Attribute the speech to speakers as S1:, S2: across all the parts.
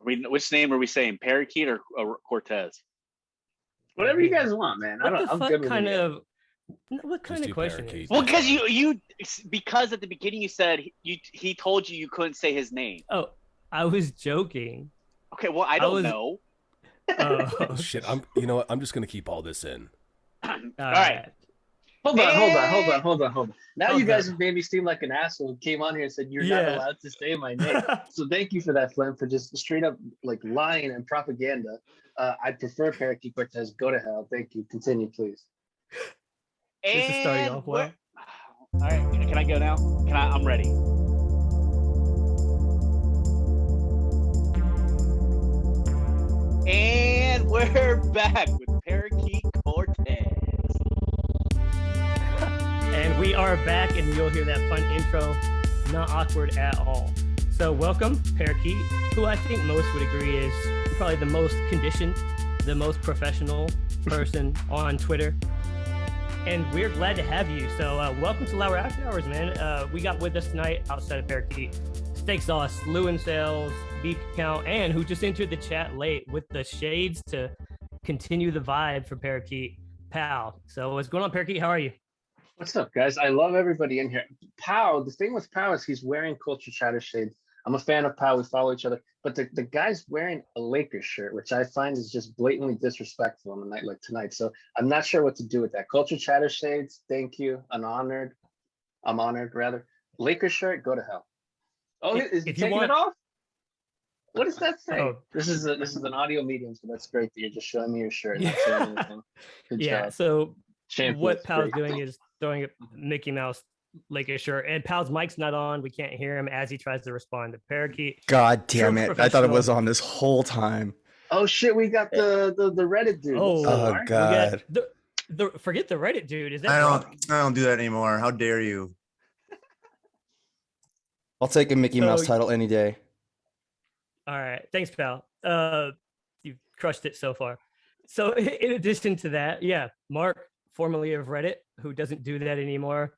S1: Which name are we saying? Parakeet or Cortes?
S2: Whatever you guys want, man. I'm good with it.
S3: What kind of question
S4: Parakeet.
S3: is?
S1: Well, because at the beginning you said he told you couldn't say his name.
S3: Oh, I was joking.
S1: Okay, well I don't know.
S3: Oh
S4: Shit, you know what? I'm just gonna keep all this in.
S1: All right.
S2: Hold on. Now you guys have made me seem like an asshole who came on here and said you're not allowed to say my name. So thank you for that, Flynn, for just straight up like lying and propaganda. I prefer Parakeet Cortes. Go to hell. Thank you. Continue, please.
S3: This is starting off well.
S1: All right, can I go now? I'm ready. And we're back with Parakeet Cortes.
S3: And we are back, and you'll hear that fun intro. Not awkward at all. So welcome, Parakeet, who I think most would agree is probably the most conditioned, the most professional person on Twitter. And we're glad to have you. So welcome to Lour After Hours, man. We got with us tonight, outside of Parakeet, Steak Sauce, Lewin Sales, Beef Count, and who just entered the chat late with the shades to continue the vibe for Parakeet, Pal. So what's going on, Parakeet? How are you?
S2: What's up, guys? I love everybody in here. Pow, the thing with Pow is he's wearing Culture Chatter shades. I'm a fan of Pow. We follow each other. But the guy's wearing a Lakers shirt, which I find is just blatantly disrespectful on a night like tonight. So I'm not sure what to do with that. Culture Chatter shades, thank you. I'm honored, rather. Lakers shirt, go to hell. Oh, is he taking it off? What does that say? Oh. This is an audio medium, so that's great that you're just showing me your shirt. Not saying anything. Good job.
S3: So what Pal's doing is throwing a Mickey Mouse Lakers shirt, and Pal's mic's not on. We can't hear him as he tries to respond to Parakeet.
S5: God damn it! I thought it was on this whole time.
S2: Oh shit! We got the Reddit dude.
S5: Oh god!
S3: Forget the Reddit dude. Is that?
S6: I don't do that anymore. How dare you?
S5: I'll take a Mickey Mouse title any day.
S3: All right, thanks, Pal. You've crushed it so far. So in addition to that, Mark, formerly of Reddit, who doesn't do that anymore,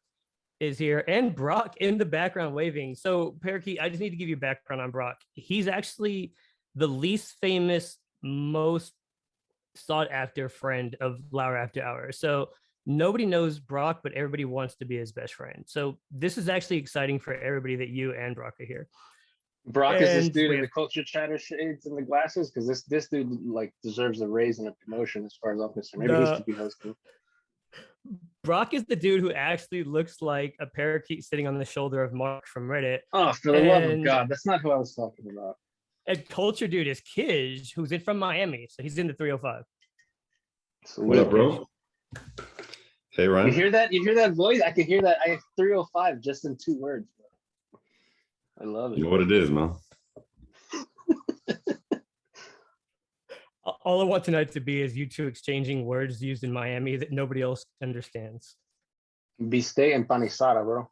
S3: is here, and Brock in the background waving. So Parakeet, I just need to give you background on Brock. He's actually the least famous, most sought after friend of Lour After Hours. So nobody knows Brock, but everybody wants to be his best friend. So this is actually exciting for everybody that you and Brock are here.
S2: Brock is this dude in the Culture Chatter shades and the glasses, because this dude like deserves a raise and a promotion as far as I'm concerned. Maybe he should be hosting.
S3: Brock is the dude who actually looks like a parakeet sitting on the shoulder of Mark from Reddit.
S2: Oh, for the love of God, that's not who I was talking about.
S3: And culture dude is KIZH, who's from Miami, so he's in the 305.
S7: What up, bro? Hey, Ryan.
S2: You hear that? You hear that voice? I can hear that. I have 305 just in 2 words. Bro. I love it.
S7: You know what it is, man.
S3: All I want tonight to be is you two exchanging words used in Miami that nobody else understands.
S2: Bistec empanizada, bro.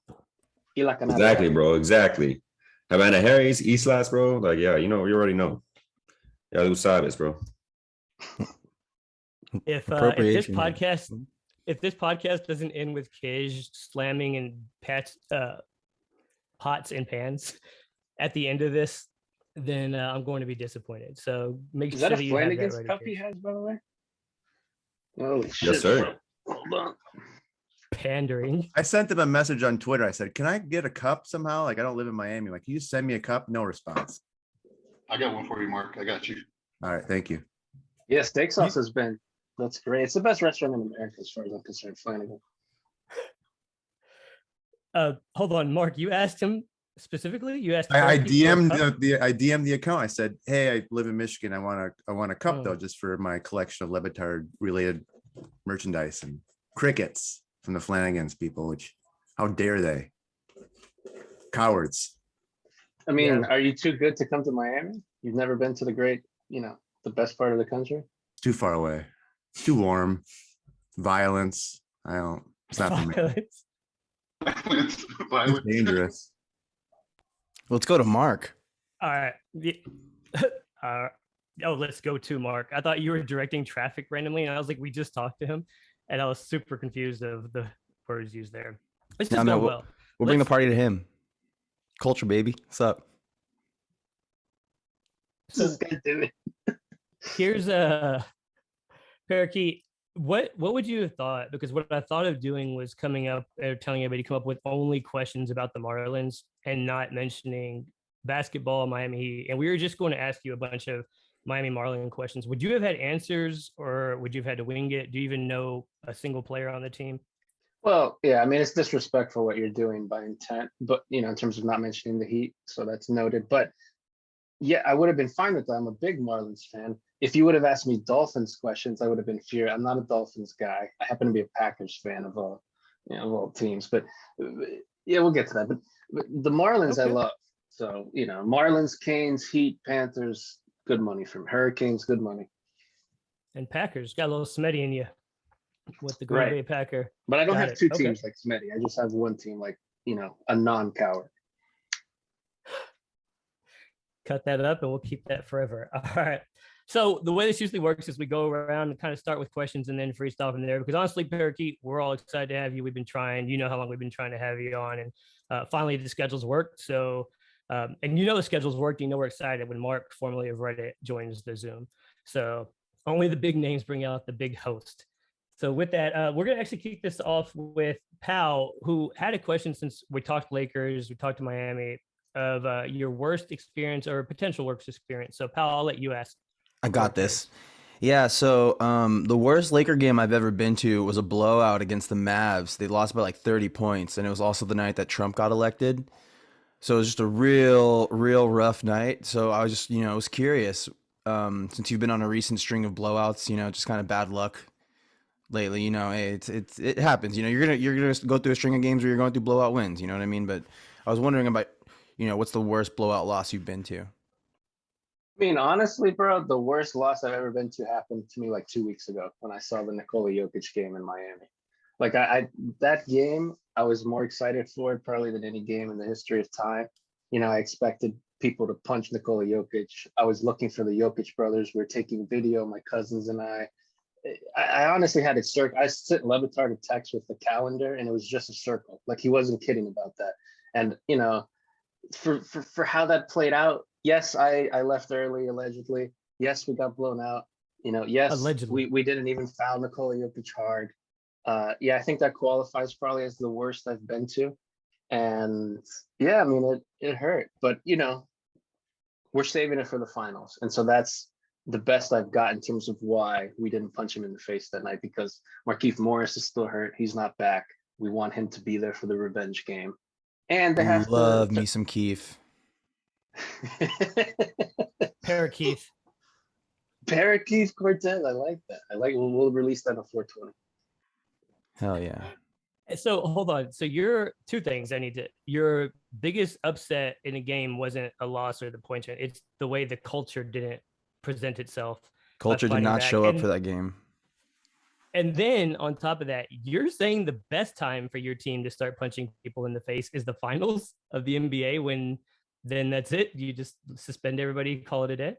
S7: Exactly, bro. Exactly. Havana Harry's, Islas, bro. Like, yeah, you already know. Yeah, tú sabes, bro.
S3: If this podcast doesn't end with KIZH slamming and pots and pans at the end of this, then I'm going to be disappointed. So make sure that you have that ready. Is that a
S2: cup he has, by the way? Oh, shit.
S7: Yes, sir.
S2: Hold on.
S3: Pandering.
S6: I sent him a message on Twitter. I said, can I get a cup somehow? Like, I don't live in Miami. Like, can you send me a cup? No response.
S8: I got one for you, Mark. I got you.
S6: All right. Thank you.
S2: Yeah, Steak Sauce has been, that's great. It's the best restaurant in America as far as I'm concerned. Flanagan.
S3: Hold on, Mark. You asked him specifically? You asked
S6: I DM'd the account. I said, hey, I live in Michigan. I want a cup though, just for my collection of Levitard related merchandise and crickets from the Flanagans people, which how dare they? Cowards.
S2: I mean, are you too good to come to Miami? You've never been to the great, the best part of the country?
S6: Too far away. It's too warm. Violence. It's not for me. It's dangerous.
S5: Let's go to Mark.
S3: All right. Let's go to Mark. I thought you were directing traffic randomly, and I was like, we just talked to him, and I was super confused of the words used there. It's just going well.
S5: We'll bring the party to him. Culture, baby. What's up?
S2: What's this guy doing?
S3: Here's a Parakeet. What would you have thought? Because what I thought of doing was coming up or telling everybody to come up with only questions about the Marlins and not mentioning basketball, Miami Heat. And we were just going to ask you a bunch of Miami Marlin questions. Would you have had answers, or would you have had to wing it? Do you even know a single player on the team?
S2: Well, yeah, I mean, it's disrespectful what you're doing by intent, but in terms of not mentioning the Heat, so that's noted. But yeah, I would have been fine with that. I'm a big Marlins fan. If you would have asked me Dolphins questions, I would have been feared. I'm not a Dolphins guy. I happen to be a Packers fan of all teams. But yeah, we'll get to that. But the Marlins,
S3: Okay.
S2: I love. So Marlins, Canes, Heat, Panthers, good money from Hurricanes, good money.
S3: And Packers got a little Smitty in you with the Green
S2: Right.
S3: Bay Packer.
S2: But I don't
S3: Got
S2: have
S3: it.
S2: two
S3: Okay.
S2: teams like Smitty. I just have one team like a non-coward.
S3: Cut that up and we'll keep that forever. All right. So the way this usually works is we go around and kind of start with questions and then freestyle from there. Because honestly, Parakeet, we're all excited to have you. We've been trying, how long we've been trying to have you on, and finally the schedules worked. So, and the schedules worked. We're excited when Mark, formerly of Reddit, joins the Zoom. So only the big names bring out the big host. So with that, we're gonna actually kick this off with Pal, who had a question since we talked Lakers, we talked to Miami, of your worst experience or potential worst experience. So Pal, I'll let you ask.
S5: I got this. Yeah, so the worst Laker game I've ever been to was a blowout against the Mavs. They lost by like 30 points, and it was also the night that Trump got elected. So it was just a real rough night. So I was just, I was curious, since you've been on a recent string of blowouts, just kind of bad luck lately, hey, it happens. You're gonna go through a string of games where you're going through blowout wins. You know what I mean? But I was wondering about, what's the worst blowout loss you've been to?
S2: I mean, honestly, bro, the worst loss I've ever been to happened to me like 2 weeks ago when I saw the Nikola Jokic game in Miami. Like that game, I was more excited for it probably than any game in the history of time. I expected people to punch Nikola Jokic. I was looking for the Jokic brothers. We were taking video, my cousins and I honestly had it circle. I sent Levitar to text with the calendar, and it was just a circle. Like he wasn't kidding about that. And for how that played out, yes, I left early allegedly. Yes, we got blown out. Yes,
S3: allegedly.
S2: we didn't even foul Nikola Jokic hard. Yeah, I think that qualifies probably as the worst I've been to. And yeah, I mean it hurt, but we're saving it for the finals. And so that's the best I've got in terms of why we didn't punch him in the face that night, because Markieff Morris is still hurt. He's not back. We want him to be there for the revenge game. And they have
S5: love me some Keith.
S3: Parakeet.
S2: Parakeet Cortes. I like that. We'll release that on 420.
S5: Hell yeah.
S3: So hold on. So two things your biggest upset in a game wasn't a loss or the point. It's the way the culture didn't present itself.
S5: Culture did not show up for that game.
S3: And then on top of that, you're saying the best time for your team to start punching people in the face is the finals of the NBA, when then that's it. You just suspend everybody, call it a day.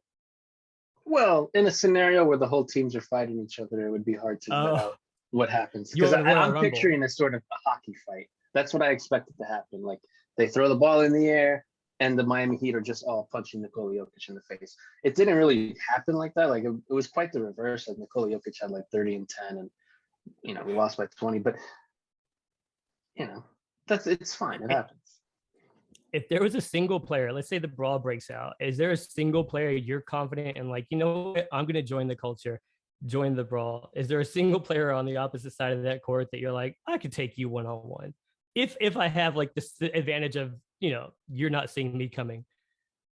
S2: Well, in a scenario where the whole teams are fighting each other, it would be hard to vet out what happens. Because I'm picturing a sort of a hockey fight. That's what I expected to happen. Like they throw the ball in the air and the Miami Heat are just all punching Nikola Jokic in the face. It didn't really happen like that. Like it was quite the reverse. Like Nikola Jokic had like 30 and 10 and we lost by 20, but it's fine. It happens.
S3: If there was a single player, let's say the brawl breaks out, is there a single player you're confident in, like, what, I'm going to join the culture, join the brawl? Is there a single player on the opposite side of that court that you're like, I could take you one-on-one? If I have like this advantage of, you're not seeing me coming.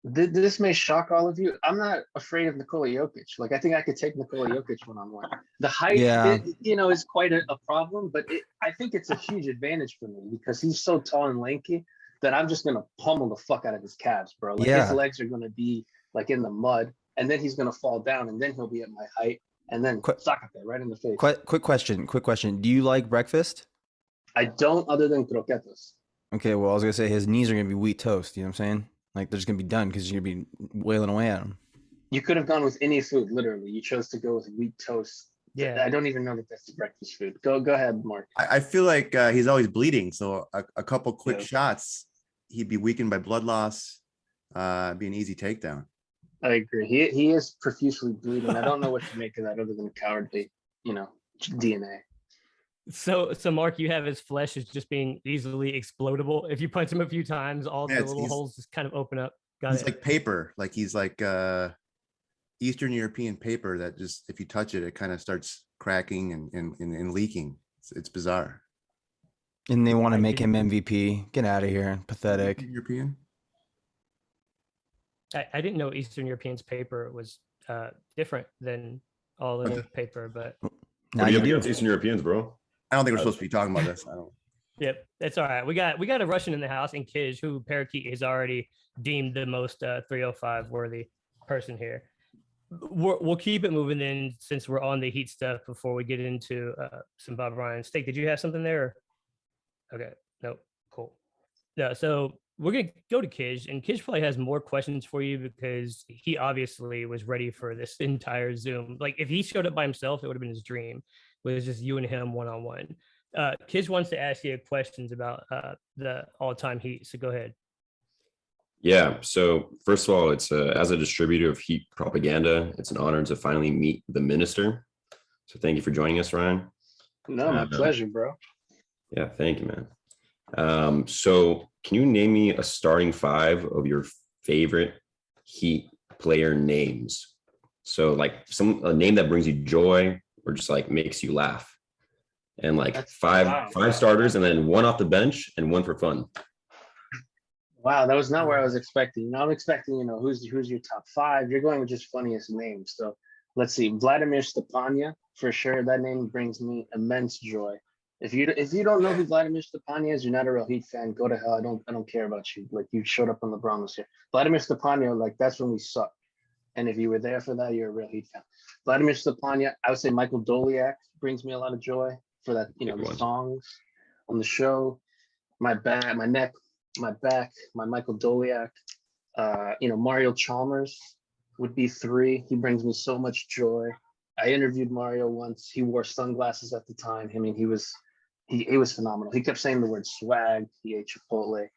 S2: This may shock all of you. I'm not afraid of Nikola Jokic. Like, I think I could take Nikola Jokic one-on-one. The height, is quite a problem, but I think it's a huge advantage for me because he's so tall and lanky that I'm just going to pummel the fuck out of his calves, bro. Like his legs are going to be like in the mud, and then he's going to fall down, and then he'll be at my height, and then sakate right in the face.
S5: Quick question. Do you like breakfast?
S2: I don't, other than croquetas.
S5: Okay, well, I was going to say his knees are going to be wheat toast. You know what I'm saying? Like, they're just going to be done because you're going to be wailing away at him.
S2: You could have gone with any food, literally. You chose to go with wheat toast.
S3: Yeah.
S2: I don't even know that that's the breakfast food. Go ahead, Mark.
S6: I feel like he's always bleeding. So a couple quick shots, he'd be weakened by blood loss. Be an easy takedown.
S2: I agree. He is profusely bleeding. I don't know what to make of that other than cowardly, DNA.
S3: So Mark, you have his flesh is just being easily explodable. If you punch him a few times, all
S6: Yeah,
S3: the
S6: it's-
S3: little
S6: he's-
S3: holes just kind of open up. Got
S6: He's
S3: it.
S6: like paper, like he's like Eastern European paper that just if you touch it, it kind of starts cracking and leaking. It's bizarre.
S5: And they want to
S3: I
S5: make
S3: didn't-
S5: him MVP. Get out of here. Pathetic.
S6: European.
S3: I didn't know Eastern Europeans paper was different than all other paper, but
S5: Now
S7: What do you
S5: you
S7: have
S5: do.
S7: against Eastern Europeans, bro?
S6: I don't think we're supposed to be talking about this. I don't.
S3: yep, that's all right. We got a Russian in the house in KIZH, who Parakeet is already deemed the most 305 worthy person here. We'll keep it moving then, since we're on the Heat stuff before we get into some Bob Ryan. Steak, did you have something there? Okay, nope, cool. Yeah, so we're gonna go to KIZH, and KIZH probably has more questions for you because he obviously was ready for this entire Zoom. Like if he showed up by himself, it would have been his dream. It was just you and him one-on-one. KIZH wants to ask you questions about the all-time Heat. So go ahead.
S7: Yeah. So first of all, it's as a distributor of Heat propaganda, it's an honor to finally meet the minister. So thank you for joining us, Ryan.
S2: No, my pleasure, bro.
S7: Yeah, thank you, man. So can you name me a starting five of your favorite Heat player names? So like a name that brings you joy or just like makes you laugh. And like
S2: That's-
S7: five
S2: wow.
S7: five starters and then one off the bench and one for fun.
S2: Wow, that was not where I was expecting. I'm expecting, who's your top five. You're going with just funniest names. So let's see, Vladimir Stepania, for sure. That name brings me immense joy. If you don't know who Vladimir Stepania is, you're not a real Heat fan. Go to hell. I don't care about you. Like you showed up on LeBron this year. Vladimir Stepania, like that's when we sucked. And if you were there for that, you're a real Heat fan. Vladimir Stepania, I would say Michael Doliak brings me a lot of joy for that,
S7: Good
S2: the
S7: one.
S2: songs on the show. My back, my neck, my back, my Michael Doliak. Mario Chalmers would be three. He brings me so much joy. I interviewed Mario once. He wore sunglasses at the time. I mean, he was phenomenal. He kept saying the word swag. He ate Chipotle.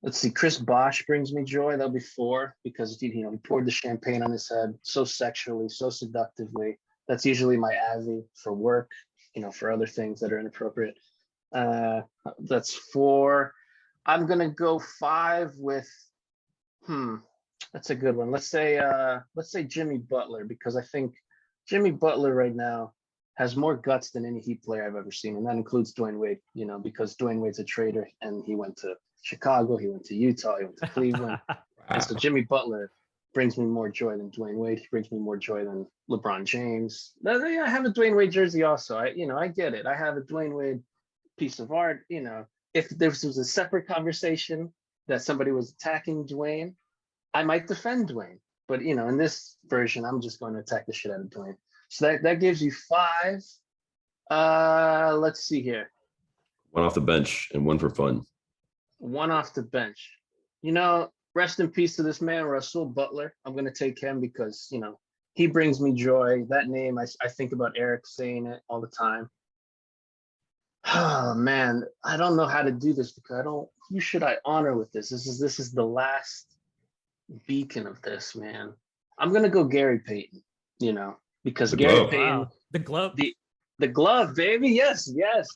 S2: Let's see. Chris Bosch brings me joy. That'll be four because he poured the champagne on his head so sexually, so seductively. That's usually my avi for work. For other things that are inappropriate. That's four. I'm gonna go five with. That's a good one. Let's say Jimmy Butler, because I think Jimmy Butler right now has more guts than any Heat player I've ever seen, and that includes Dwayne Wade. Because Dwayne Wade's a traitor, and he went to Chicago, he went to Utah, he went to Cleveland, and so Jimmy Butler brings me more joy than Dwayne Wade. He brings me more joy than LeBron James. I have a Dwayne Wade jersey also. I get it. I have a Dwayne Wade piece of art. If this was a separate conversation that somebody was attacking Dwayne, I might defend Dwayne. But in this version, I'm just going to attack the shit out of Dwayne. So that gives you five. Let's see here.
S7: One off the bench and one for fun.
S2: One off the bench. Rest in peace to this man, Russell Butler. I'm going to take him because, he brings me joy. That name, I think about Eric saying it all the time. Oh, man, I don't know how to do this because who should I honor with this? This is the last beacon of this, man. I'm going to go Gary Payton, because
S7: The
S2: Gary
S7: glove.
S2: Payton,
S3: Wow, the glove.
S2: the glove, baby. Yes,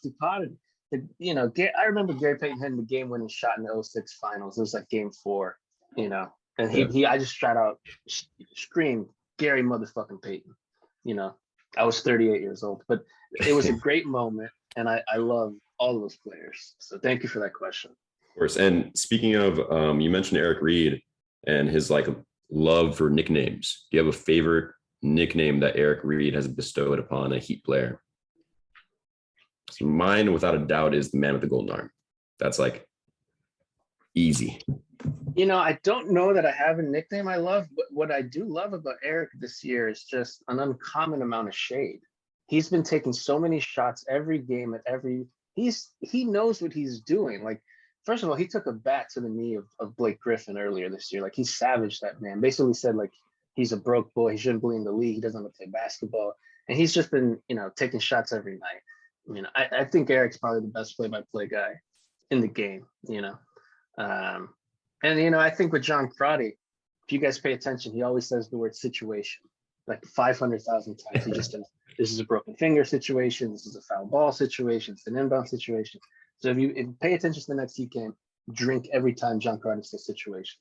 S2: departed. I remember Gary Payton hitting the game-winning shot in the 06 finals. It was like game 4, and I just shout out, screamed, Gary motherfucking Payton. I was 38 years old, but it was a great moment, and I love all those players. So thank you for that question.
S7: Of course. And speaking of, you mentioned Eric Reed and his like love for nicknames. Do you have a favorite nickname that Eric Reed has bestowed upon a Heat player? So mine, without a doubt, is the man with the golden arm. That's like easy.
S2: I don't know that I have a nickname I love, but what I do love about Eric this year is just an uncommon amount of shade. He's been taking so many shots every game he knows what he's doing. Like, first of all, he took a bat to the knee of Blake Griffin earlier this year. Like, he savaged that man. Basically said, like, he's a broke boy. He shouldn't be in the league. He doesn't know how to play basketball. And he's just been, taking shots every night. I think Eric's probably the best play-by-play guy in the game, And, I think with John Crotty, if you guys pay attention, he always says the word situation like 500,000 times. He just says, this is a broken finger situation. This is a foul ball situation. It's an inbound situation. So if you pay attention to the Nets, you can drink every time John Carter says situation.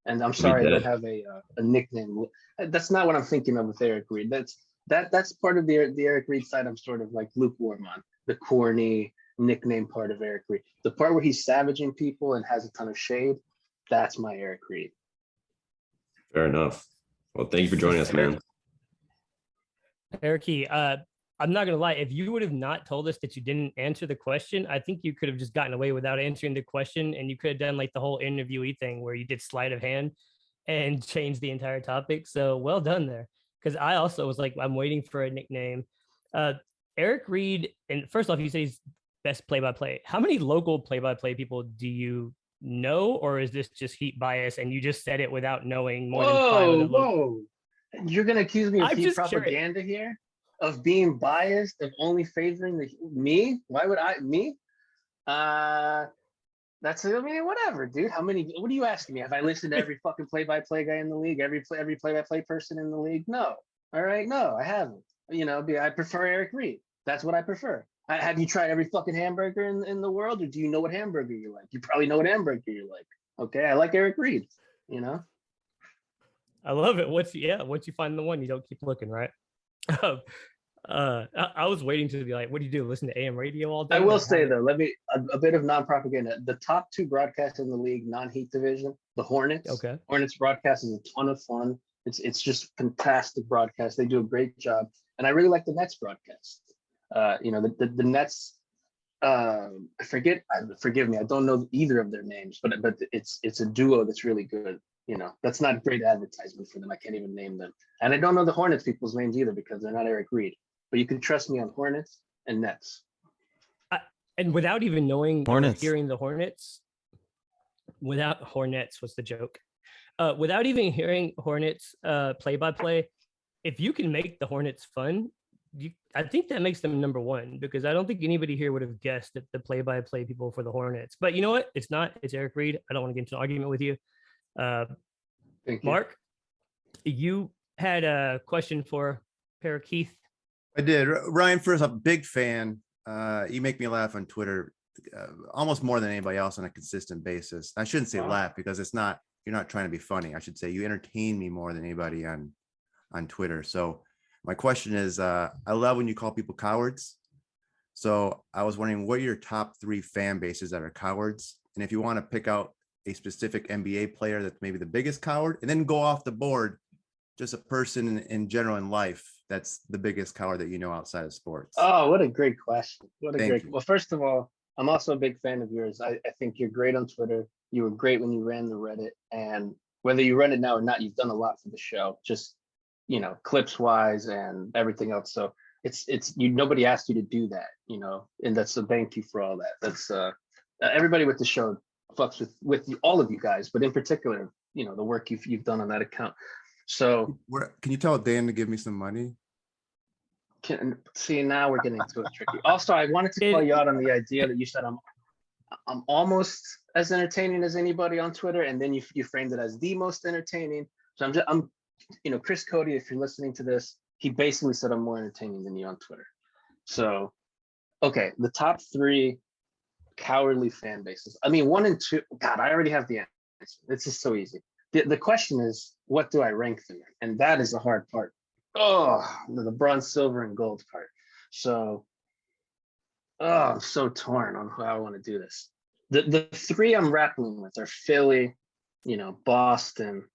S2: And I'm sorry, I don't have a nickname. That's not what I'm thinking of with Eric Reed. That's part of the Eric Reed side. I'm sort of like lukewarm on the corny nickname part of Eric Reed. The part where he's savaging people and has a ton of shade, that's my Eric Reed.
S7: Fair enough. Well, thank you for joining us, man.
S3: Parakeet, I'm not gonna lie. If you would have not told us that you didn't answer the question, I think you could have just gotten away without answering the question, and you could have done like the whole interviewee thing where you did sleight of hand and changed the entire topic. So well done there. Because I also was like, I'm waiting for a nickname. Eric Reed, and first off, you say he's best play-by-play. How many local play-by-play people do you know, or is this just heat bias and you just said it without knowing more than 5 of them?
S2: Whoa! You're gonna accuse me of
S3: I'm
S2: heat
S3: just
S2: propaganda here, of being biased, of only favoring me? Why would me? That's, I mean, whatever, dude. What are you asking me? Have I listened to every fucking play-by-play guy in the league, every play-by-play person in the league? No. All right, no, I haven't. You know, I prefer Eric Reed. That's what I prefer. Have you tried every fucking hamburger in the world, or do you know what hamburger you like? You probably know what hamburger you like. Okay, I like Eric Reed, you know?
S3: I love it. Once you find the one, you don't keep looking, right? I was waiting to be like, what do you do? Listen to AM radio all day?
S2: I will say though, a bit of non-propaganda. The top 2 broadcasts in the league, non-Heat division, the Hornets.
S3: Okay.
S2: Hornets broadcast is a ton of fun. It's just fantastic broadcast. They do a great job, and I really like the Nets broadcast. You know, the Nets. Forgive me, I don't know either of their names, but it's a duo that's really good. You know, that's not great advertisement for them. I can't even name them, and I don't know the Hornets people's names either because they're not Eric Reed. But you can trust me on Hornets and Nets.
S3: And without even knowing,
S5: Hornets.
S3: Hearing the Hornets, without Hornets was the joke. Without even hearing Hornets play-by-play, if you can make the Hornets fun, I think that makes them number 1, because I don't think anybody here would have guessed that the play-by-play people for the Hornets. But you know what? It's not. It's Eric Reed. I don't want to get into an argument with you.
S2: Thank you.
S3: Mark, you had a question for Parakeet.
S6: I did. Ryan, first, I'm a big fan. You make me laugh on Twitter almost more than anybody else on a consistent basis. I shouldn't say laugh because you're not trying to be funny. I should say you entertain me more than anybody on Twitter. So my question is, I love when you call people cowards. So I was wondering what are your top 3 fan bases that are cowards? And if you want to pick out a specific NBA player that's maybe the biggest coward, and then go off the board, just a person in general in life that's the biggest coward that you know outside of sports.
S2: Oh, what a great question.
S6: Thank you.
S2: Well, first of all, I'm also a big fan of yours. I think you're great on Twitter. You were great when you ran the Reddit, and whether you run it now or not, you've done a lot for the show, just, you know, clips wise and everything else. So it's nobody asked you to do that, you know, and that's a thank you for all that. That's everybody with the show fucks with you, all of you guys, but in particular, you know, the work you've done on that account. So
S6: can you tell Dan to give me some money?
S2: See, now we're getting into it tricky. Also, I wanted to call you out on the idea that you said I'm almost as entertaining as anybody on Twitter, and then you framed it as the most entertaining. So I'm you know, Chris Cody, if you're listening to this, he basically said I'm more entertaining than you on Twitter. So, okay, the top 3 cowardly fan bases. I mean, 1 and 2. God, I already have the answer. It's just so easy. The question is, what do I rank them in? And that is the hard part. Oh, the bronze, silver, and gold part. So, I'm so torn on how I want to do this. The 3 I'm grappling with are Philly, you know, Boston,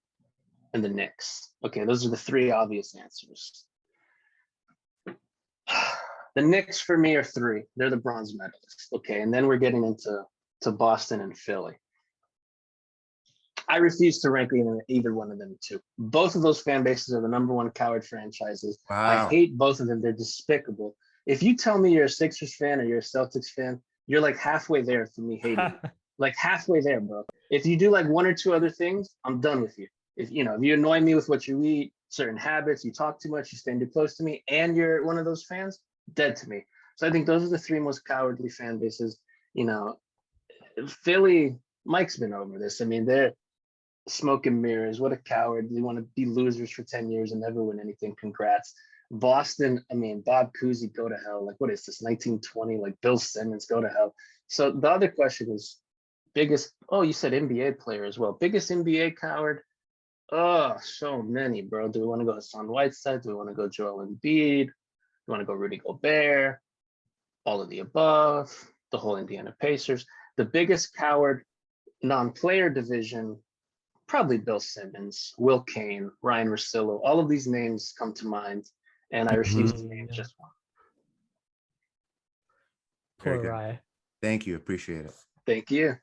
S2: and the Knicks. Okay, those are the 3 obvious answers. The Knicks for me are 3. They're the bronze medalists. Okay, and then we're getting into Boston and Philly. I refuse to rank either one of them 2. Both of those fan bases are the number 1 coward franchises.
S6: Wow.
S2: I hate both of them. They're despicable. If you tell me you're a Sixers fan or you're a Celtics fan, you're like halfway there for me hating you. Like halfway there, bro. If you do like 1 or 2 other things, I'm done with you. If you annoy me with what you eat, certain habits, you talk too much, you stand too close to me, and you're one of those fans, dead to me. So I think those are the 3 most cowardly fan bases. You know, Philly, Mike's been over this. I mean, Smoke and mirrors. What a coward. They want to be losers for 10 years and never win anything. Congrats. Boston, I mean, Bob Cousy, go to hell. Like, what is this, 1920? Like, Bill Simmons, go to hell. So the other question is biggest, oh, you said NBA player as well. Biggest NBA coward? Oh, so many, bro. Do we want to go Hassan Whiteside? Do we want to go Joel Embiid? Do we want to go Rudy Gobert? All of the above, the whole Indiana Pacers. The biggest coward non-player division, probably Bill Simmons, Will Kane, Ryan Russillo. All of these names come to mind, and I refuse to name just one.
S3: Poor
S6: Very good.
S3: Ryan.
S6: Thank you. Appreciate it.
S2: Thank you.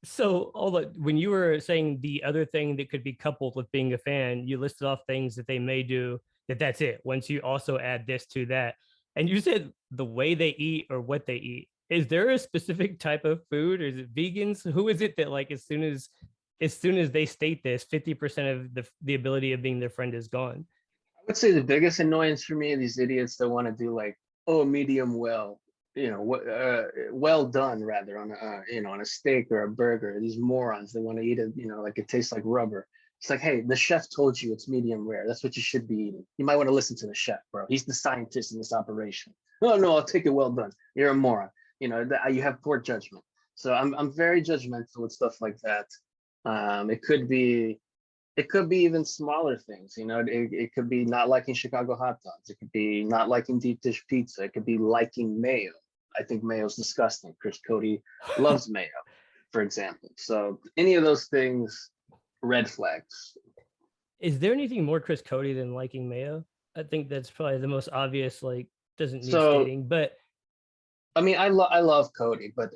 S3: So, when you were saying the other thing that could be coupled with being a fan, you listed off things that they may do. That's it. Once you also add this to that, and you said the way they eat or what they eat. Is there a specific type of food, or is it vegans? Who is it that, like, as soon as they state this, 50% of the ability of being their friend is gone?
S2: I would say the biggest annoyance for me are these idiots that want to do like, oh, medium well, well done rather on on a steak or a burger. These morons, they want to eat it, like it tastes like rubber. It's like, hey, the chef told you it's medium rare. That's what you should be eating. You might want to listen to the chef, bro. He's the scientist in this operation. Oh no, I'll take it well done. You're a moron. You have poor judgment. So I'm very judgmental with stuff like that. It could be even smaller things. It could be not liking Chicago hot dogs. It could be not liking deep dish pizza. It could be liking mayo. I think mayo's disgusting. Chris Cody loves mayo, for example. So any of those things, red flags.
S3: Is there anything more Chris Cody than liking mayo? I think that's probably the most obvious, like, doesn't need stating, but
S2: I mean, I love Cody, but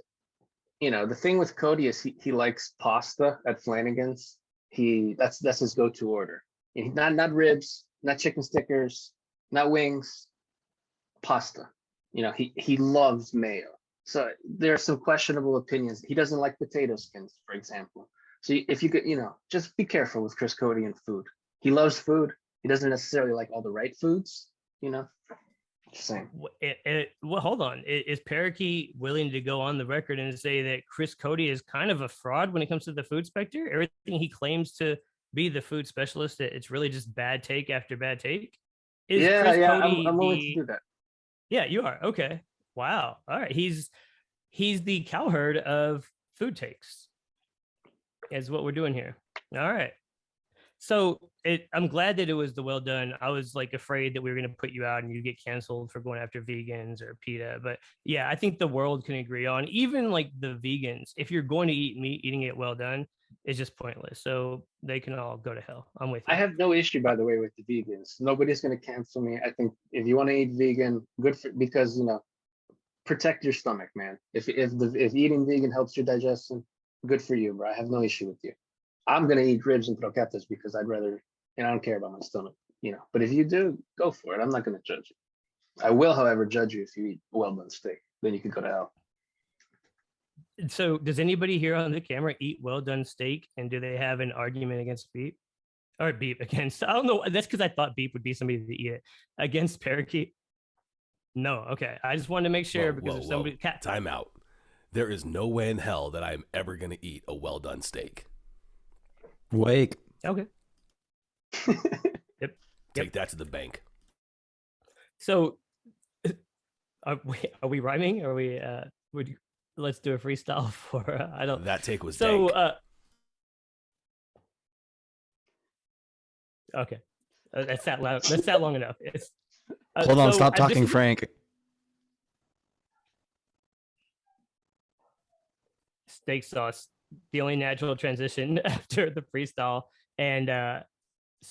S2: the thing with Cody is he likes pasta at Flanagan's. That's his go-to order. Not ribs, not chicken stickers, not wings, pasta. He loves mayo. So there are some questionable opinions. He doesn't like potato skins, for example. So if you could, just be careful with Chris Cody and food. He loves food. He doesn't necessarily like all the right foods, Just saying.
S3: Well, hold on. Is Parakeet willing to go on the record and say that Chris Cody is kind of a fraud when it comes to the food spectrum? Everything he claims to be the food specialist, that it's really just bad take after bad take?
S2: I'm willing to do that.
S3: Yeah, you are. Okay. Wow. All right. He's the cowherd of food takes, is what we're doing here. All right. So I'm glad that it was the well done. I was like afraid that we were going to put you out and you get canceled for going after vegans or PETA. But yeah, I think the world can agree on, even like the vegans, if you're going to eat meat, eating it well done is just pointless. So they can all go to hell. I'm with you.
S2: I have no issue, by the way, with the vegans. Nobody's going to cancel me. I think if you want to eat vegan, because protect your stomach, man. If eating vegan helps your digestion, good for you, bro. I have no issue with you. I'm gonna eat ribs and croquetas because I'd rather, and I don't care about my stomach, But if you do, go for it. I'm not gonna judge you. I will, however, judge you if you eat well done steak. Then you can go to hell.
S3: So, does anybody here on the camera eat well done steak, and do they have an argument against beep, or beep against? I don't know. That's because I thought beep would be somebody to eat it against Parakeet. No, okay. I just wanted to make sure because if somebody
S4: time out. There is no way in hell that I'm ever gonna eat a well done steak.
S5: Wake.
S3: Okay. Yep.
S4: Take that to the bank.
S3: So, are we rhyming? Or let's do a freestyle for I don't.
S4: That take was
S3: so.
S4: dank.
S3: Okay, that's that loud. That's that long enough. It's.
S5: Hold on, stop talking, Frank.
S3: Steak sauce, the only natural transition after the freestyle and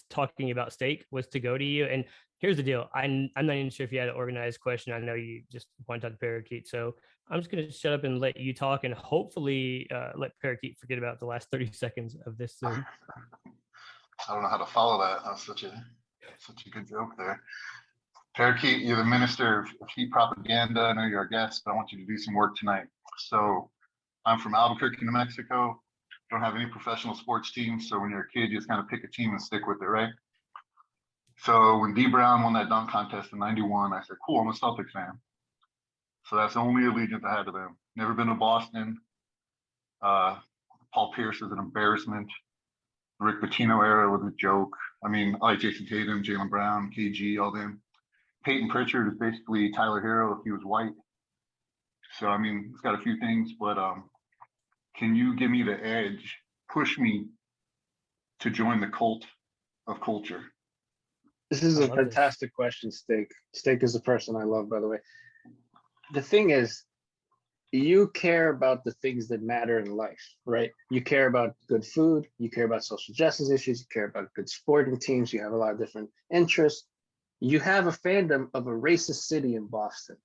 S3: talking about steak was to go to you. And here's the deal. I'm not even sure if you had an organized question. I know you just want to talk to Parakeet. So I'm just going to shut up and let you talk and hopefully let Parakeet forget about the last 30 seconds of this Zoom.
S8: I don't know how to follow that. That was such a good joke there. Parakeet, you're the minister of heat propaganda. I know you're our guest, but I want you to do some work tonight. So I'm from Albuquerque, New Mexico. Don't have any professional sports teams. So when you're a kid, you just kind of pick a team and stick with it, right? So when D Brown won that dunk contest in '91, I said, cool, I'm a Celtics fan. So that's the only allegiance I had to them. Never been to Boston. Paul Pierce is an embarrassment. Rick Pitino era was a joke. I mean, I like Jason Tatum, Jaylen Brown, KG, all them. Peyton Pritchard is basically Tyler Hero if he was white. So I mean, it's got a few things, but can you give me the edge? Push me to join the cult of culture.
S2: This is a
S3: love this.
S2: fantastic question, Steak. Steak is a person I love, by the way. The thing is, you care about the things that matter in life, right? You care about good food, you care about social justice issues, you care about good sporting teams, you have a lot of different interests. You have a fandom of a racist city in Boston,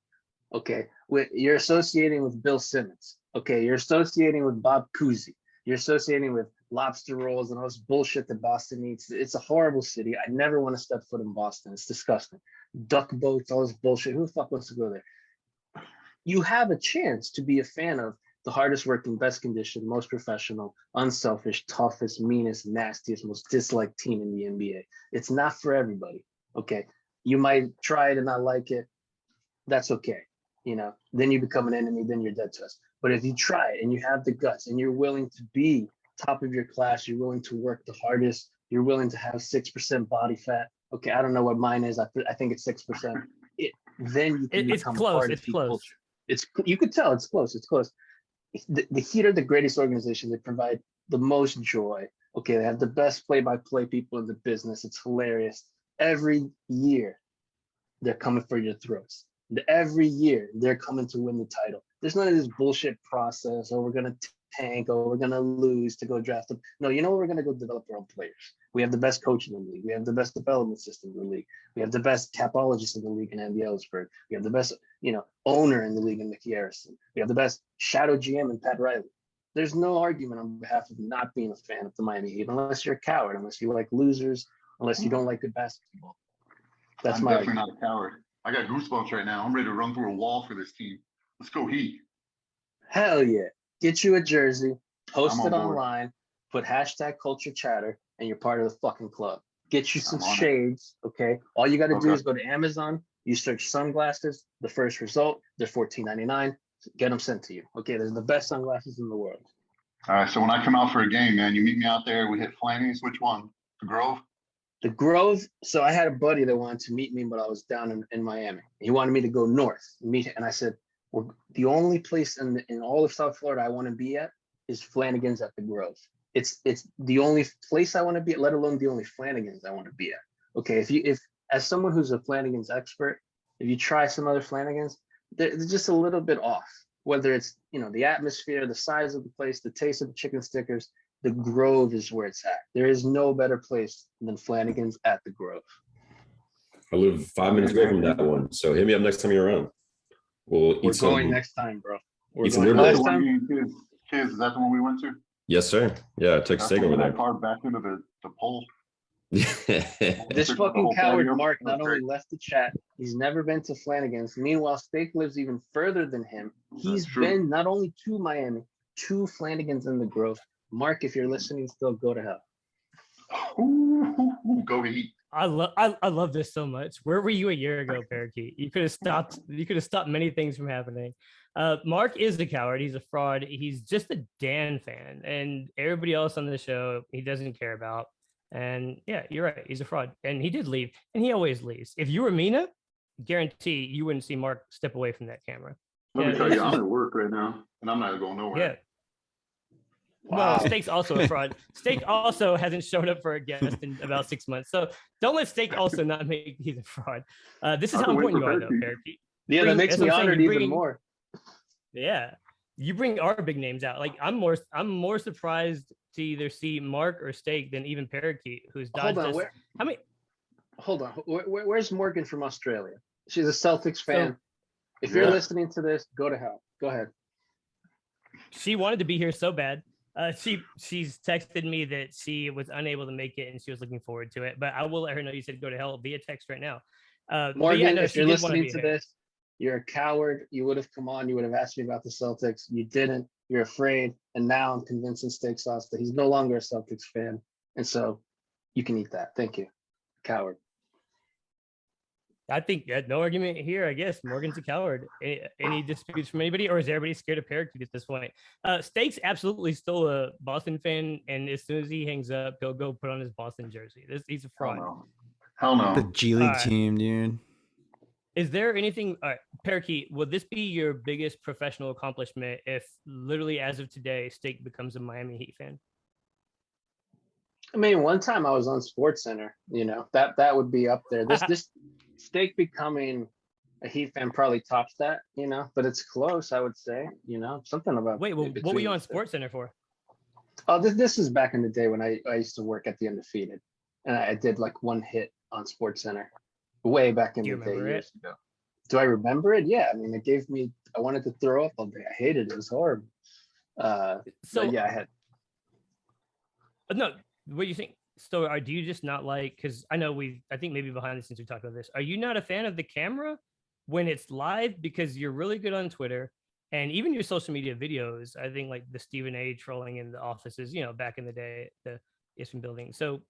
S2: okay? You're associating with Bill Simmons, okay? You're associating with Bob Cousy. You're associating with lobster rolls and all this bullshit that Boston eats. It's a horrible city. I never want to step foot in Boston. It's disgusting. Duck boats, all this bullshit. Who the fuck wants to go there? You have a chance to be a fan of the hardest working, best conditioned, most professional, unselfish, toughest, meanest, nastiest, most disliked team in the NBA. It's not for everybody, okay? You might try it and not like it. That's okay, you know? Then you become an enemy, then you're dead to us. But if you try it and you have the guts and you're willing to be top of your class, you're willing to work the hardest, you're willing to have 6% body fat. Okay, I don't know what mine is. I think it's 6%. Then you can become part of the culture. You could tell it's close. It's close. The Heat are the greatest organization. They provide the most joy. Okay, they have the best play-by-play people in the business. It's hilarious. Every year, they're coming for your throats. Every year, they're coming to win the title. There's none of this bullshit process, or we're going to tank, or we're going to lose to go draft them. No, you know what? We're going to go develop our own players. We have the best coach in the league. We have the best development system in the league. We have the best capologist in the league in Andy Ellsberg. We have the best, owner in the league in Mickey Harrison. We have the best shadow GM in Pat Riley. There's no argument on behalf of not being a fan of the Miami Heat, unless you're a coward, unless you like losers, unless you don't like good basketball. That's
S8: I'm
S2: my
S8: definitely
S2: argument.
S8: not a coward. I got goosebumps right now. I'm ready to run through a wall for this team. Let's go Heat.
S2: Hell yeah. Get you a jersey, post
S8: I'm
S2: it
S8: on board.
S2: online, put hashtag culture chatter, and you're part of the fucking club. Get you some
S8: I'm on it.
S2: shades, okay? All you got to do
S8: Okay.
S2: is go to Amazon, you search sunglasses, the first result, they're $14.99. Get them sent to you. Okay, they're the best sunglasses in the world.
S8: All right, so when I come out for a game, man, you meet me out there. We hit Flanny's. Which one? The Grove?
S2: The Grove, so I had a buddy that wanted to meet me, but I was down in Miami. He wanted me to go north, meet him, and I said, well, the only place in all of South Florida I want to be at is Flanagan's at the Grove. It's the only place I want to be at, let alone the only Flanagan's I want to be at. Okay, if as someone who's a Flanagan's expert, if you try some other Flanagan's, they're just a little bit off. Whether it's the atmosphere, the size of the place, the taste of the chicken stickers, the Grove is where it's at. There is no better place than Flanagan's at the Grove.
S7: I live 5 minutes away from that one, so hit me up next time you're around. We'll
S2: We're
S7: eat some.
S2: going next time, bro. We're
S7: eat some
S2: going
S7: ribs.
S2: next time.
S8: KIZH, is that the one we went to?
S7: Yes, sir. Yeah, I took
S8: That's
S7: steak
S8: the
S7: over
S8: one I
S7: there.
S8: carved back into the pole.
S2: This
S8: The
S2: fucking
S8: whole
S2: coward
S8: patio.
S2: Mark
S8: That
S2: not
S8: was
S2: only
S8: great.
S2: left the chat, he's never been to Flanagan's. Meanwhile, Steak lives even further than him. He's
S8: That's true.
S2: been not only to Miami, to Flanagan's in the Grove. Mark, if you're listening, still go to hell.
S8: Ooh, go Heat.
S3: I love this so much. Where were you a year ago, Parakeet? You could have stopped many things from happening. Mark is a coward. He's a fraud. He's just a Dan fan, and everybody else on the show he doesn't care about. And yeah, you're right. He's a fraud, and he did leave, and he always leaves. If you were Mina, guarantee you wouldn't see Mark step away from that camera.
S8: Let
S3: Yeah,
S8: me tell
S3: this
S8: you, I'm
S3: is-
S8: at work right now, and I'm not going nowhere.
S3: Yeah. Well, Steak's also a fraud. Steak also hasn't showed up for a guest in about 6 months. So don't let Steak also not make he's a fraud. This is
S8: I
S3: how
S8: can wait
S3: important you
S8: for
S3: are, though,
S8: Parakeet.
S3: Parakeet.
S2: Yeah, that makes
S3: That's
S2: me
S3: what I'm saying,
S2: honored
S3: you
S2: even
S3: bring-
S2: more.
S3: Yeah. You bring our big names out. Like I'm more surprised to either see Mark or Steak than even Parakeet, who's
S2: Hold
S3: dodged
S2: on,
S3: us. How many?
S2: Hold on. Where's Morgan from Australia? She's a Celtics fan. If you're
S8: Yeah.
S2: listening to this, go to hell. Go ahead.
S3: She wanted to be here so bad. She's texted me that she was unable to make it and she was looking forward to it. But I will let her know you said go to hell via text right now. But
S2: Morgan,
S3: yeah, no,
S2: if
S3: she
S2: you're
S3: did want
S2: listening
S3: be
S2: to
S3: here.
S2: this, you're a coward. You would have come on. You would have asked me about the Celtics. You didn't. You're afraid. And now I'm convincing Steak Sauce that he's no longer a Celtics fan. And so you can eat that. Thank you. Coward.
S3: I think no argument here. I guess Morgan's a coward. Any disputes from anybody, or is everybody scared of Parakeet at this point? Stakes absolutely still a Boston fan, and as soon as he hangs up, he'll go put on his Boston jersey. He's a fraud.
S8: Hell no.
S5: The G League team, dude.
S3: Is there anything, all right, Parakeet, will this be your biggest professional accomplishment if literally as of today, Stake becomes a Miami Heat fan?
S2: I mean, one time I was on Sports Center, that would be up there. This Stake becoming a Heat fan probably tops that, but it's close, I would say, something about.
S3: Wait, well, what were you on Sports Center for?
S2: Oh, this is back in the day when I used to work at the Undefeated, and I did like one hit on Sports Center way back in the day. Years ago. Do I remember it? Yeah, I mean, it gave me. I wanted to throw up all day. I hated it. It was horrible. Yeah, I had.
S3: No, what do you think? So, do you just not like? Because I know I think maybe behind the scenes we talked about this. Are you not a fan of the camera when it's live? Because you're really good on Twitter and even your social media videos. I think like the Stephen A. trolling in the offices, back in the day, the ESPN building. So.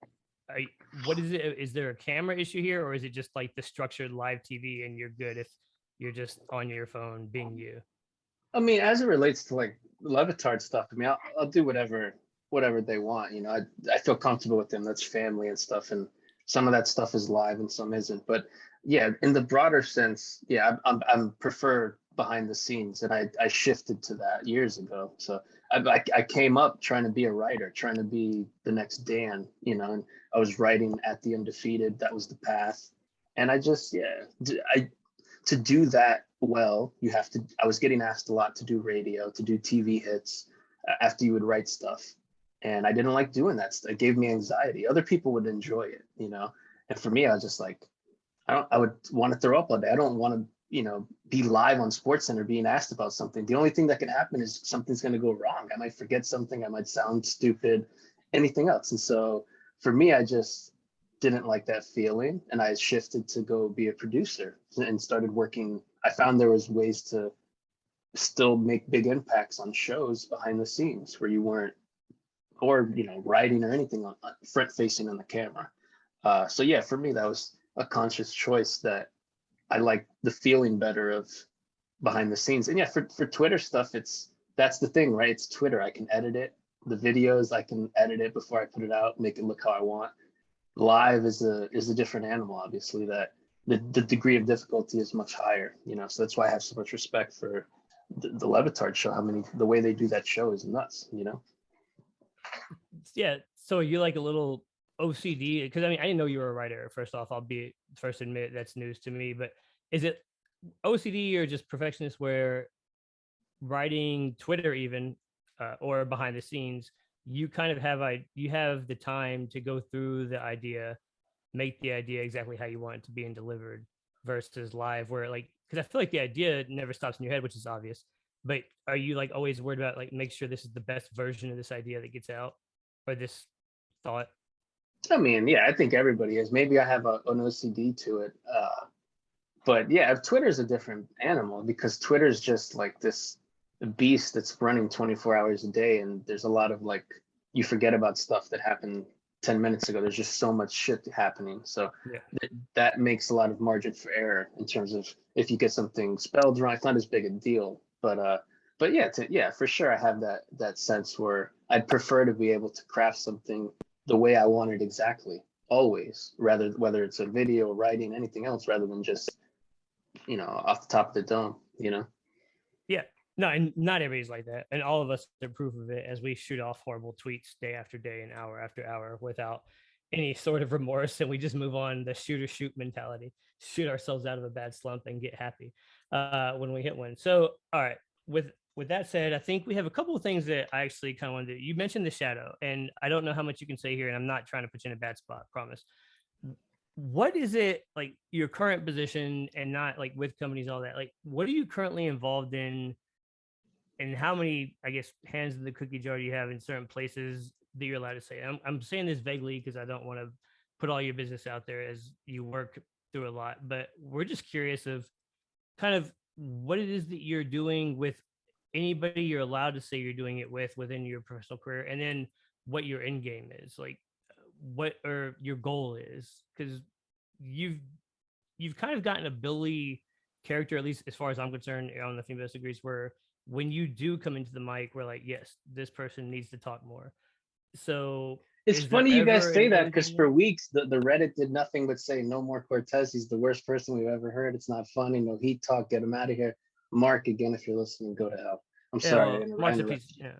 S3: What is it? Is there a camera issue here, or is it just like the structured live TV and you're good if you're just on your phone being you?
S2: I mean, as it relates to like Levitard stuff, I mean, I'll do whatever they want. I feel comfortable with them. That's family and stuff, and some of that stuff is live and some isn't. But yeah, in the broader sense, yeah, I'm prefer behind the scenes, and I shifted to that years ago. So I came up trying to be a writer, trying to be the next Dan, and I was writing at the Undefeated. That was the path. And I just, to do that well, you have to, I was getting asked a lot to do radio, to do TV hits after you would write stuff. And I didn't like doing that. It gave me anxiety. Other people would enjoy it, and for me, I was just like, I would want to throw up all day. I don't want to, be live on SportsCenter being asked about something. The only thing that can happen is something's going to go wrong. I might forget something. I might sound stupid, anything else. And so for me, I just didn't like that feeling. And I shifted to go be a producer and started working. I found there was ways to still make big impacts on shows behind the scenes where you weren't, or, writing or anything on front facing on the camera. So yeah, for me, that was a conscious choice that I like the feeling better of behind the scenes. And yeah, for Twitter stuff, that's the thing, right? It's Twitter. I can edit it. The videos, I can edit it before I put it out, make it look how I want. Live is a different animal, obviously, that the degree of difficulty is much higher, so that's why I have so much respect for the Levitard show. The way they do that show is nuts,
S3: Yeah. So are you like a little OCD? Because I mean, I didn't know you were a writer. First off, I'll be first admit that's news to me. But is it OCD or just perfectionist where writing Twitter even or behind the scenes, you kind of have the time to go through the idea, make the idea exactly how you want it to be and delivered, versus live where because I feel like the idea never stops in your head, which is obvious. But are you like always worried about make sure this is the best version of this idea that gets out or this thought?
S2: I mean, yeah, I think everybody is. Maybe I have an OCD to it. But yeah, Twitter's a different animal because Twitter's just like this beast that's running 24 hours a day. And there's a lot of you forget about stuff that happened 10 minutes ago. There's just so much shit happening. So that makes a lot of margin for error in terms of if you get something spelled wrong, it's not as big a deal. But yeah, for sure. I have that sense where I'd prefer to be able to craft something the way I want it exactly, always, whether it's a video, writing, anything else, rather than just, off the top of the dome,
S3: Yeah, no, and not everybody's like that. And all of us are proof of it as we shoot off horrible tweets day after day and hour after hour without any sort of remorse. And we just move on the shoot or shoot mentality, shoot ourselves out of a bad slump and get happy when we hit one. So, all right, with that said, I think we have a couple of things that I actually kind of wanted to. You mentioned the shadow, and I don't know how much you can say here, and I'm not trying to put you in a bad spot, promise. What is it like your current position and not like with companies, all that? Like, what are you currently involved in, and how many, I guess, hands in the cookie jar do you have in certain places that you're allowed to say? I'm saying this vaguely because I don't want to put all your business out there as you work through a lot, but we're just curious of kind of what it is that you're doing with anybody you're allowed to say you're doing it with within your professional career, and then what your end game is, like what or your goal is, because you've you've kind of gotten a Billy character, at least as far as I'm concerned. I don't know if anybody else agrees, where when you do come into the mic, we're like, yes, this person needs to talk more. So
S2: It's
S3: is there
S2: funny you guys
S3: ever
S2: say
S3: an
S2: that because
S3: ending?
S2: for weeks the Reddit did nothing but say no more Cortes. He's the worst person we've ever heard. It's not funny. No heat talk. Get him out of here. Mark, again, if you're listening, go to hell. I'm
S3: Yeah,
S2: sorry.
S3: well, Mark's a piece. Yeah.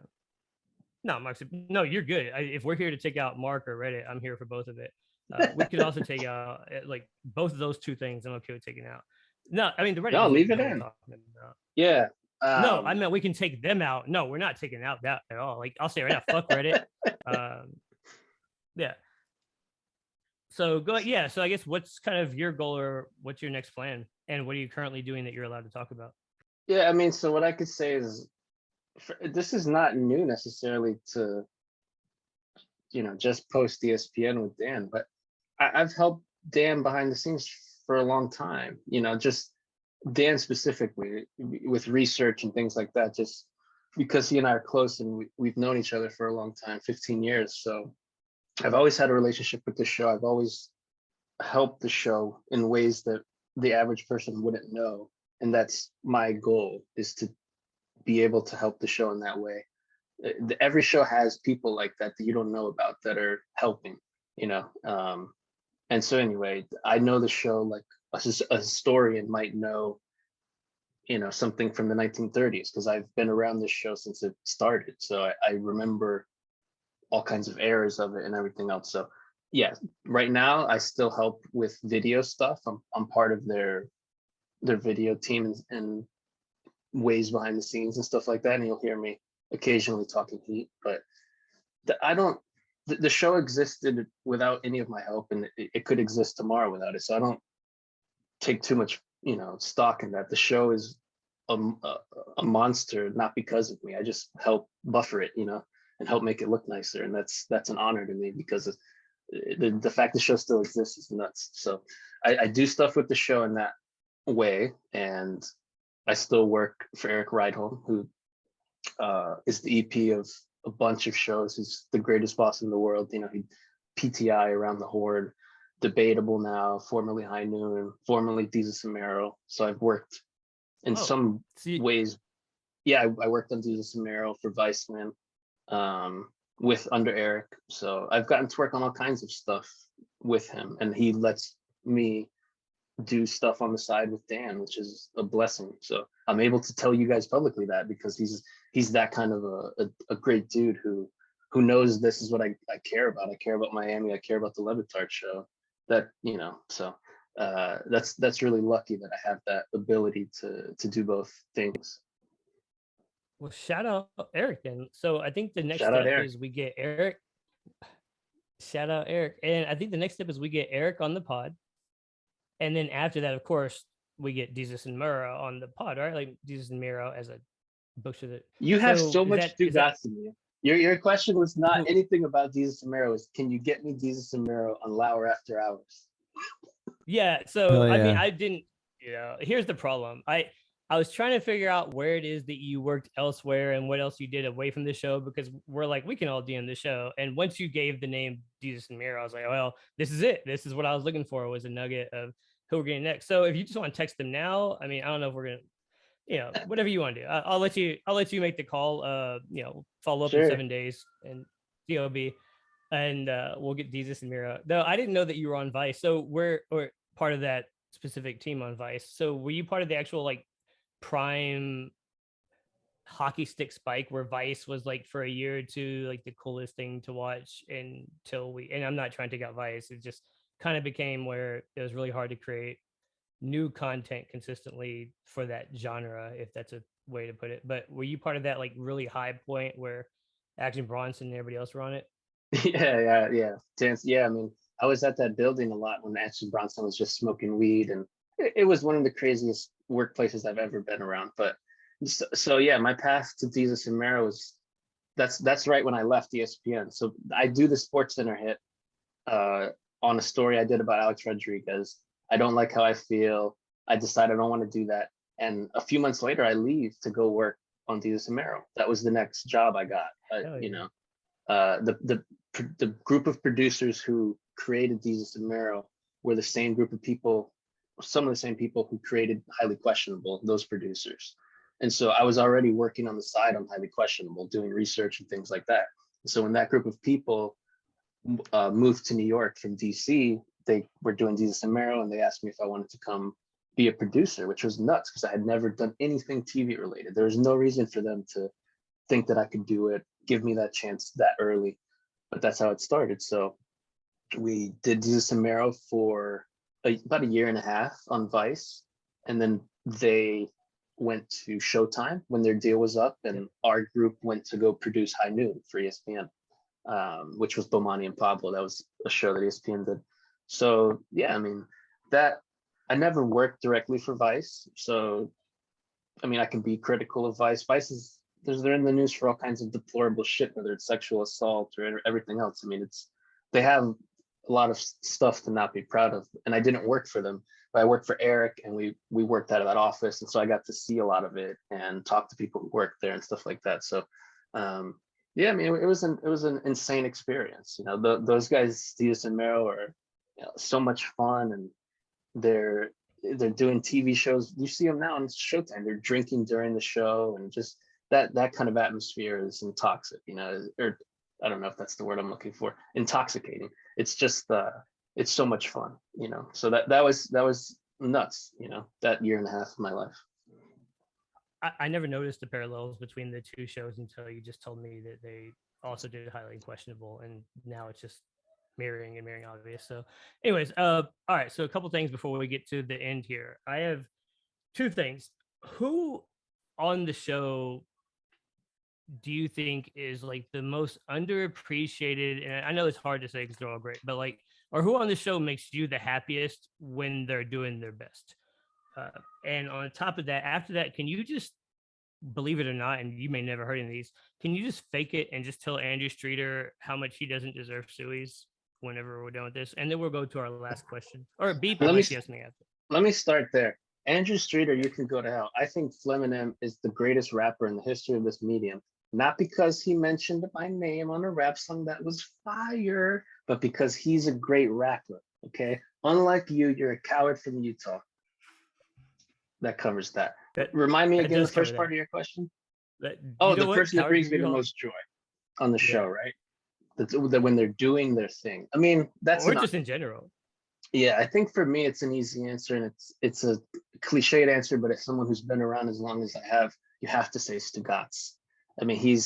S3: No, Mark's no, you're good. If we're here to take out Mark or Reddit, I'm here for both of it. We could also take out like both of those two things. I'm okay with taking out. No, I mean the Reddit.
S2: No,
S3: doesn't
S2: leave it
S3: know what
S2: in.
S3: we're talking about.
S2: Yeah.
S3: No, I meant we can take them out. No, we're not taking out that at all. Like I'll say right now, fuck Reddit. Yeah. So go. Yeah. So I guess what's kind of your goal or what's your next plan, and what are you currently doing that you're allowed to talk about?
S2: Yeah, I mean, so what I could say is this is not new necessarily to, just post ESPN with Dan, but I've helped Dan behind the scenes for a long time, just Dan specifically with research and things like that, just because he and I are close and we've known each other for a long time, 15 years. So I've always had a relationship with the show. I've always helped the show in ways that the average person wouldn't know. And that's my goal, is to be able to help the show in that way. Every show has people like that you don't know about that are helping, and so anyway, I know the show like a historian might know, something from the 1930s, because I've been around this show since it started. So I remember all kinds of eras of it and everything else. So yeah, right now I still help with video stuff. I'm part of their video team and ways behind the scenes and stuff like that. And you'll hear me occasionally talking heat, but the show existed without any of my help, and it could exist tomorrow without it. So I don't take too much, stock in that. The show is a monster, not because of me. I just help buffer it, and help make it look nicer. And that's an honor to me, because the fact the show still exists is nuts. So I do stuff with the show in that way, and I still work for Eric Rydholm, who is the EP of a bunch of shows. He's the greatest boss in the world. He PTI Around the Horde, Debatable now, formerly High Noon, formerly Jesus and Mero. So I've worked in some ways. Yeah, I worked on Jesus and Mero for Viceman with under Eric. So I've gotten to work on all kinds of stuff with him, and he lets me do stuff on the side with Dan, which is a blessing. So I'm able to tell you guys publicly that, because he's that kind of a great dude who knows this is what I care about. I care about Miami. I care about the Le Batard show. That, so that's really lucky that I have that ability to do both things.
S3: Well, shout out Eric then. So I think the next
S2: Shout out
S3: step
S2: Eric.
S3: is we get Eric. Shout out Eric. And I think the next step is we get Eric on the pod. And then after that, of course, we get Jesus and Mero on the pod, right? Like Jesus and Mero as a butcher that
S2: you have so much to gossip me. Your question was not anything about Jesus and Mero. Is can you get me Jesus and Mero on Lour After Hours?
S3: Yeah. So I mean, I didn't. Here's the problem. I was trying to figure out where it is that you worked elsewhere and what else you did away from the show, because we're like, we can all DM the show. And once you gave the name Jesus and Mero, I was like, well, this is it. This is what I was looking for, was a nugget of who we're getting next. So if you just want to text them now, I mean, I don't know if we're gonna, whatever you want to do. I'll let you make the call. Follow up in 7 days and COB, and we'll get Jesus and Mero. Though I didn't know that you were on Vice, so we're part of that specific team on Vice. So were you part of the actual like prime hockey stick spike where Vice was like for a year or two like the coolest thing to watch until and I'm not trying to take out Vice, it just kind of became where it was really hard to create new content consistently for that genre, if that's a way to put it. But were you part of that like really high point where Action Bronson and everybody else were on it?
S2: Yeah. Yeah, I mean, I was at that building a lot when Action Bronson was just smoking weed, and it was one of the craziest workplaces I've ever been around. But so yeah, my path to Jesus and Mero was that's right when I left ESPN. So I do the Sports Center hit on a story I did about Alex Rodriguez. I don't like how I feel. I decide I don't want to do that. And a few months later, I leave to go work on Jesus and Mero. That was the next job I got. The group of producers who created Jesus and Mero were the same group of people some of the same people who created Highly Questionable, those producers. And so I was already working on the side on Highly Questionable, doing research and things like that. So when that group of people moved to New York from DC, they were doing Jesus and Mero, and they asked me if I wanted to come be a producer, which was nuts because I had never done anything TV related. There was no reason for them to think that I could do it, give me that chance that early, but that's how it started. So we did Jesus and Mero for about a year and a half on Vice, and then they went to Showtime when their deal was up, and our group went to go produce High Noon for ESPN, which was Bomani and Pablo. That was a show that ESPN did. So yeah, I mean, that I never worked directly for Vice, so I mean, I can be critical of Vice. Vice is they're in the news for all kinds of deplorable shit, whether it's sexual assault or everything else. I mean, they have a lot of stuff to not be proud of, and I didn't work for them, but I worked for Eric, and we worked out of that office, and so I got to see a lot of it and talk to people who worked there and stuff like that. So yeah, I mean, it was an insane experience. You know, those guys, Diaz and Mero, are so much fun, and they're doing TV shows. You see them now on Showtime. They're drinking during the show, and just that kind of atmosphere is intoxicating. You know, or I don't know if that's the word I'm looking for. Intoxicating. It's just it's so much fun. You know, so that was nuts. You know, that year and a half of my life.
S3: I never noticed the parallels between the two shows until you just told me that they also did Highly Questionable, and now it's just mirroring obvious. So anyways, all right, so a couple things before we get to the end here. I have two things. Who on the show do you think is like the most underappreciated? And I know it's hard to say because they're all great, but like, or who on the show makes you the happiest when they're doing their best? And on top of that, after that, can you just, believe it or not, and you may never heard any of these, can you just fake it and just tell Andrew Streeter how much he doesn't deserve Suey's whenever we're done with this? And then we'll go to our last question. Or beep it like yes, me after.
S2: Let me start there. Andrew Streeter, you can go to hell. I think Fleminem is the greatest rapper in the history of this medium. Not because he mentioned my name on a rap song that was fire, but because he's a great rapper, okay? Unlike you, you're a coward from Utah. That covers that. Remind me again the first part of your question. The person that brings me the most joy on the show, right? That when they're doing their thing. I mean, that's
S3: or just in general.
S2: Yeah, I think for me it's an easy answer, and it's a cliched answer, but as someone who's been around as long as I have, you have to say Stugatz. I mean,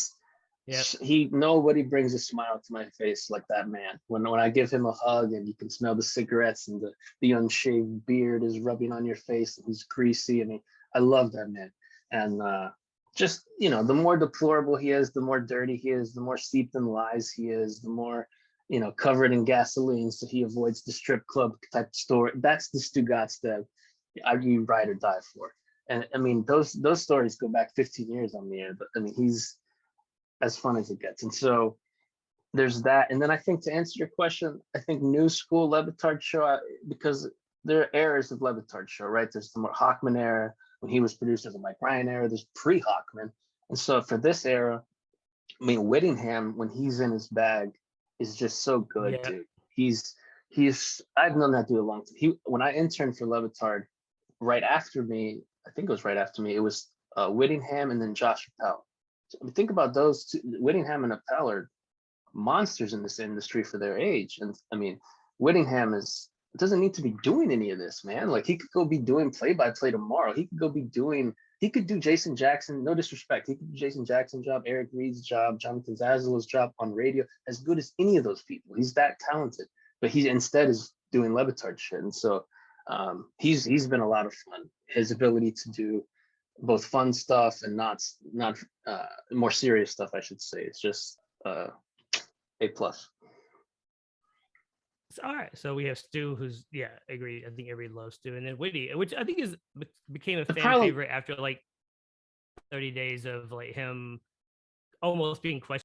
S2: nobody brings a smile to my face like that man. When I give him a hug and you can smell the cigarettes and the unshaved beard is rubbing on your face and he's greasy. I mean, I love that man. And just, you know, the more deplorable he is, the more dirty he is, the more steeped in lies he is, the more, you know, covered in gasoline so he avoids the strip club type story. That's the Stugatz that you ride or die for. And I mean, those stories go back 15 years on the air, but I mean, he's as fun as it gets. And so there's that. And then I think to answer your question, I think new school Le Batard show, because there are eras of Le Batard show, right? There's the more Hawkman era when he was produced, as a Mike Ryan era, there's pre-Hawkman. And so for this era, I mean, Whittingham, when he's in his bag, is just so good, dude. I've known that dude a long time. When I interned for Le Batard, right after me, I think it was right after me, it was Whittingham and then Josh Appel. So, I mean, think about those two. Whittingham and Appel are monsters in this industry for their age. And I mean, Whittingham doesn't need to be doing any of this, man. Like, he could go be doing play-by-play tomorrow. He could do Jason Jackson, no disrespect. He could do Jason Jackson's job, Eric Reed's job, Jonathan Zazzalo's job on radio, as good as any of those people. He's that talented, but he instead is doing Le Batard shit. And so he's been a lot of fun. His ability to do both fun stuff and not more serious stuff, I should say. It's just A+.
S3: All right, so we have Stu, who's I agree. I think everybody loves Stu, and then Whitty, which I think became a fan favorite after like 30 days of like him almost being questioned